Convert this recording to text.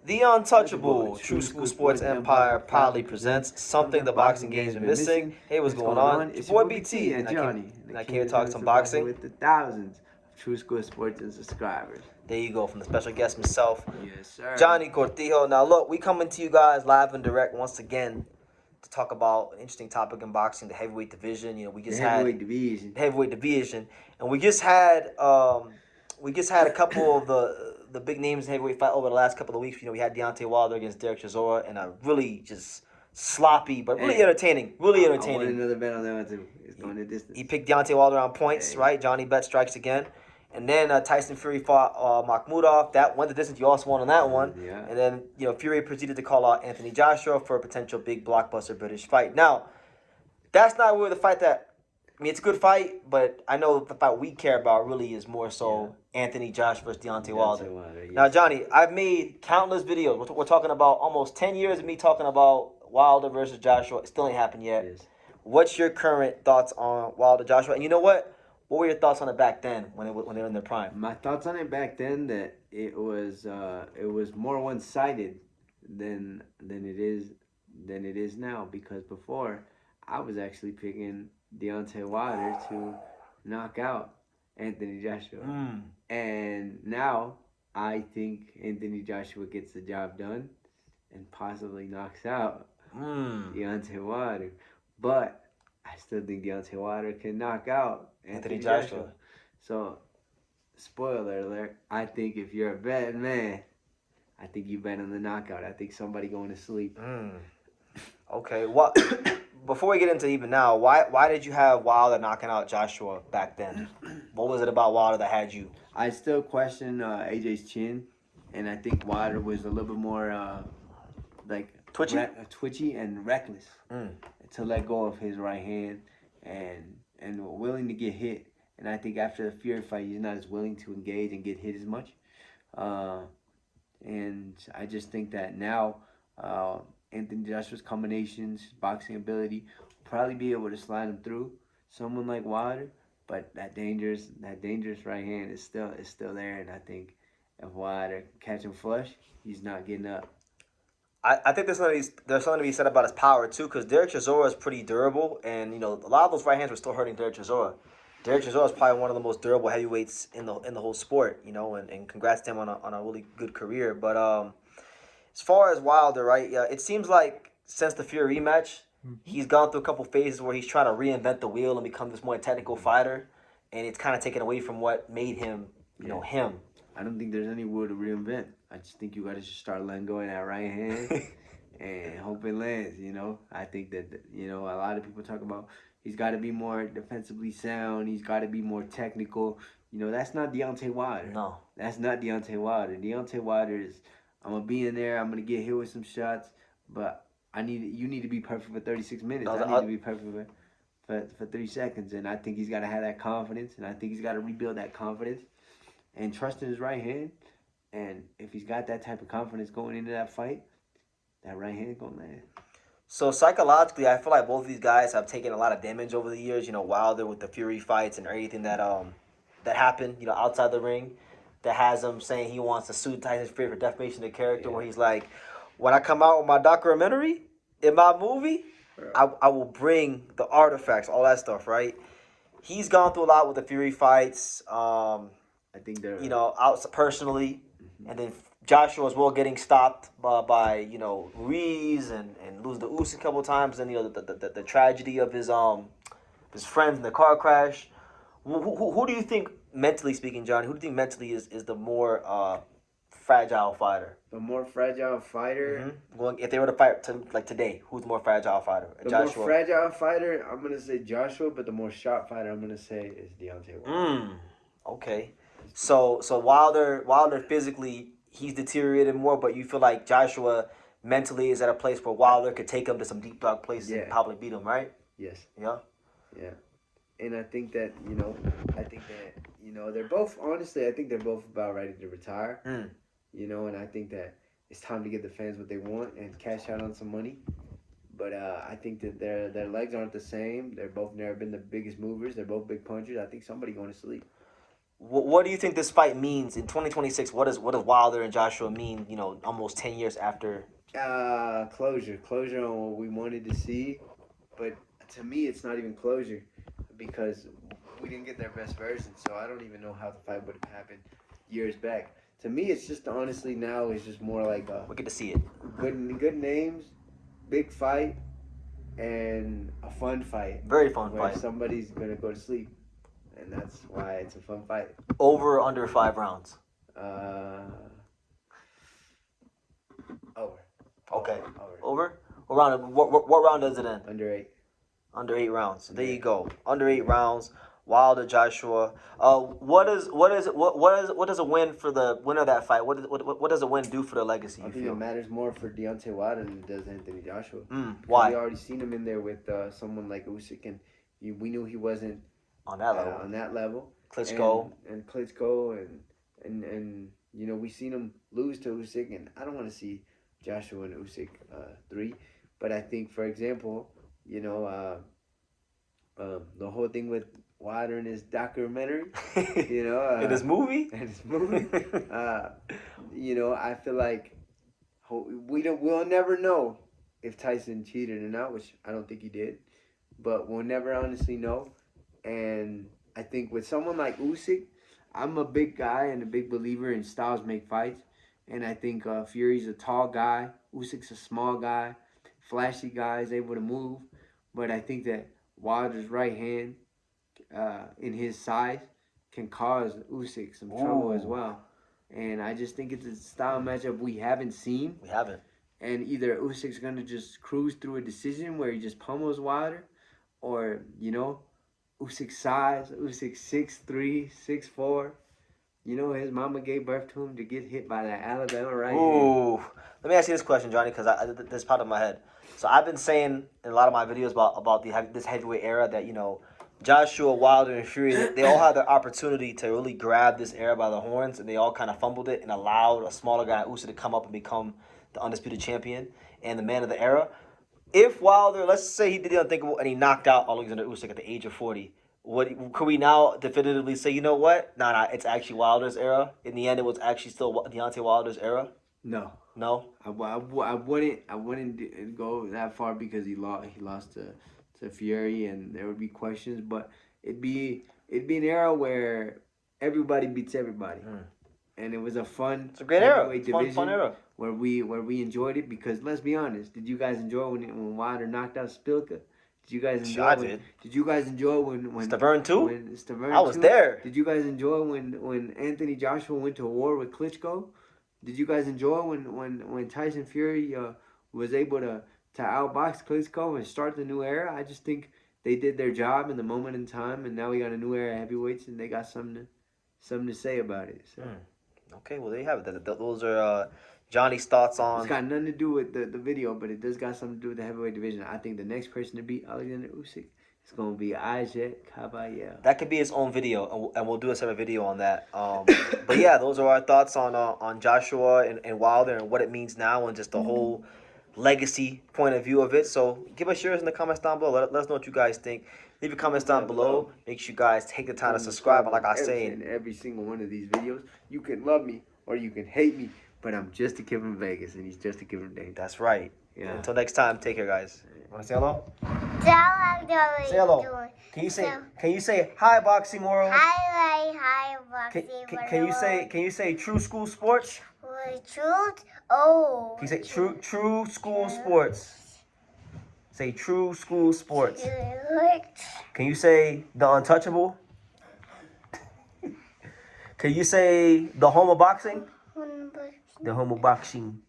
The Untouchable True School Sports Empire proudly presents something the boxing game's been missing. Hey, what's going on? It's your boy BT, and I came to talk some boxing. With the thousands of True School Sports and subscribers. There you go, from the special guest himself, Yes, sir. Johnny Cortijo. Now, look, we coming to you guys live and direct once again to talk about an interesting topic in boxing, the heavyweight division. You know, we just the heavyweight division. heavyweight division, and we just had a couple of the big names in heavyweight fight over the last couple of weeks. You know, we had Deontay Wilder against Derek Chisora, and a really just sloppy but really entertaining. I want another bet on that one too. It's going the distance. He picked Deontay Wilder on points, right? Johnny Bet strikes again. And then Tyson Fury fought Makhmudov. That went the distance. You also won on that one. Yeah. And then, you know, Fury proceeded to call out Anthony Joshua for a potential big blockbuster British fight. Now, that's not really the fight that... I mean, it's a good fight, but I know the fight we care about really is more so Anthony Joshua versus Deontay Wilder. Yes. Now, Johnny, I've made countless videos. We're talking about almost 10 years of me talking about Wilder versus Joshua. It still ain't happened yet. Yes. What's your current thoughts on Wilder Joshua? And you know what? What were your thoughts on it back then when they were in their prime? My thoughts on it back then that it was more one-sided than it is now, because before I was actually picking Deontay Wilder to knock out Anthony Joshua. And now I think Anthony Joshua gets the job done and possibly knocks out Deontay Wilder. But I still think Deontay Wilder can knock out Anthony Joshua. So, spoiler alert, I think if you're a betting man, I think you bet on the knockout. I think somebody going to sleep. Okay, what? Before we get into even now, why did you have Wilder knocking out Joshua back then? What was it about Wilder that had you? I still question AJ's chin, and I think Wilder was a little bit more twitchy and reckless to let go of his right hand and willing to get hit. And I think after the Fury fight, he's not as willing to engage and get hit as much. And I just think that now Anthony Joshua's combinations, boxing ability, will probably be able to slide him through someone like Wilder. But that dangerous right hand is still there. And I think if Wilder catch him flush, he's not getting up. I think there's something to be said about his power too, because Derek Chisora is pretty durable, and you know a lot of those right hands were still hurting Derek Chisora. Derek Chisora is probably one of the most durable heavyweights in the whole sport, you know, and congrats to him on a really good career. But as far as Wilder, right? Yeah, it seems like since the Fury rematch, he's gone through a couple phases where he's trying to reinvent the wheel and become this more technical fighter, and it's kind of taken away from what made him, you know, him. I don't think there's any wheel to reinvent. I just think you got to just start letting go of that right hand and hope it lands, you know. I think that, you know, a lot of people talk about he's got to be more defensively sound. He's got to be more technical. You know, that's not Deontay Wilder. No. That's not Deontay Wilder. Deontay Wilder is, I'm going to be in there. I'm going to get hit with some shots. But you need to be perfect for 36 minutes. I need to be perfect for 30 seconds. And I think he's got to have that confidence. And I think he's got to rebuild that confidence and trust in his right hand. And if he's got that type of confidence going into that fight, that right hand going to land. So psychologically, I feel like both of these guys have taken a lot of damage over the years. You know, Wilder with the Fury fights and everything that happened, you know, outside the ring, that has him saying he wants to sue Tyson Fury for defamation of character. Where he's like, when I come out with my documentary in my movie, I will bring the artifacts, all that stuff, right? He's gone through a lot with the Fury fights. I think they're, you know, out personally, and then Joshua as well getting stopped by you know, Ruiz and lose the Usyk a couple of times, and you know the tragedy of his friends in the car crash. Who do you think, mentally speaking, Johnny? Who do you think mentally is the more fragile fighter? The more fragile fighter. Well, if they were to fight like today, who's the more fragile fighter? Joshua. More fragile fighter, I'm gonna say Joshua, but the more sharp fighter, I'm gonna say is Deontay Wilder. Okay. So Wilder physically, he's deteriorated more, but you feel like Joshua mentally is at a place where Wilder could take him to some deep dark places and probably beat him, right? Yes. Yeah. Yeah. And I think that, they're both, honestly, I think they're both about ready to retire. You know, and I think that it's time to give the fans what they want and cash out on some money. But I think that their legs aren't the same. They're both never been the biggest movers. They're both big punchers. I think somebody going to sleep. What do you think this fight means in 2026? What does Wilder and Joshua mean? You know, almost 10 years after. Closure on what we wanted to see, but to me, it's not even closure because we didn't get their best version. So I don't even know how the fight would have happened years back. To me, it's just honestly now it's just more like a We get to see it. good names, big fight, and a fun fight. Very fun where fight. somebody's gonna go to sleep, and that's why it's a fun fight. Over or under 5 rounds? Over. Okay. Over. Over? What round? What round does it end? Under 8. Under 8 rounds. There you go. Under 8 rounds. Wilder Joshua. What does a win for the winner of that fight? What does a win do for the legacy? I You think it feel? matters more for Deontay Wilder than it does Anthony Joshua. Why? We already seen him in there with someone like Usyk, and we knew he wasn't On that level. on that level. Klitschko. And Klitschko, and you know we seen him lose to Usyk, and I don't want to see Joshua and Usyk 3, but I think, for example, you know the whole thing with Wilder in his documentary, you know, in this movie. You know, I feel like we'll never know if Tyson cheated or not, which I don't think he did, but we'll never honestly know. And I think with someone like Usyk, I'm a big guy and a big believer in styles make fights, and I think Fury's a tall guy, Usyk's a small guy, flashy guy, is able to move, but I think that Wilder's right hand, in his size, can cause Usyk some trouble as well. And I just think it's a style matchup we haven't seen. We haven't. And either Usyk's going to just cruise through a decision where he just pummels Wilder, or, you know, Usyk's size, Usyk 6'3", 6'4". You know, his mama gave birth to him to get hit by that Alabama right hand. Ooh. Let me ask you this question, Johnny, because this popped in my head. So I've been saying in a lot of my videos about this heavyweight era that, you know, Joshua, Wilder, and Fury, they all had their opportunity to really grab this era by the horns, and they all kind of fumbled it and allowed a smaller guy, Usyk, to come up and become the undisputed champion and the man of the era. If Wilder, let's say he did the unthinkable and he knocked out Alexander Usyk at the age of 40, could we now definitively say, you know what? Nah, it's actually Wilder's era? In the end, it was actually still Deontay Wilder's era? No. No? I wouldn't go that far because he lost to Fury, and there would be questions, but it'd be an era where everybody beats everybody. And it was a fun, it's a great era. heavyweight It's fun era. where we enjoyed it, because let's be honest, did you guys enjoy when Wilder knocked out Spilka? Did you guys enjoy? I did. Did you guys enjoy when Stavern too? When Stavern I was there. Did you guys enjoy when Anthony Joshua went to war with Klitschko? Did you guys enjoy when Tyson Fury was able to outbox Klitschko and start the new era? I just think they did their job in the moment in time, and now we got a new era of heavyweights, and they got something to say about it. So. Okay, well, there you have it. Those are Johnny's thoughts on. It's got nothing to do with the video, but it does got something to do with the heavyweight division. I think the next person to beat Alexander Usyk is going to be Isaac Caballero. That could be his own video, and we'll do a separate video on that. But yeah, those are our thoughts on Joshua and Wilder and what it means now and just the whole legacy point of view of it. So give us yours in the comments down below. Let us know what you guys think. Leave your comments down below. Make sure you guys take the time to subscribe. And like I say, in every single one of these videos, you can love me or you can hate me, but I'm just a kid from Vegas, and he's just a kid from Dayton. That's right. Yeah. Until next time, take care, guys. Want to say hello? Say hello. Can you say hi, boxing world? Hi, boxing world. Can you say true school sports? Truth? Oh. Can you say true school sports? Say true school sports. Can you say the untouchable? Can you say the home of boxing? The home of boxing.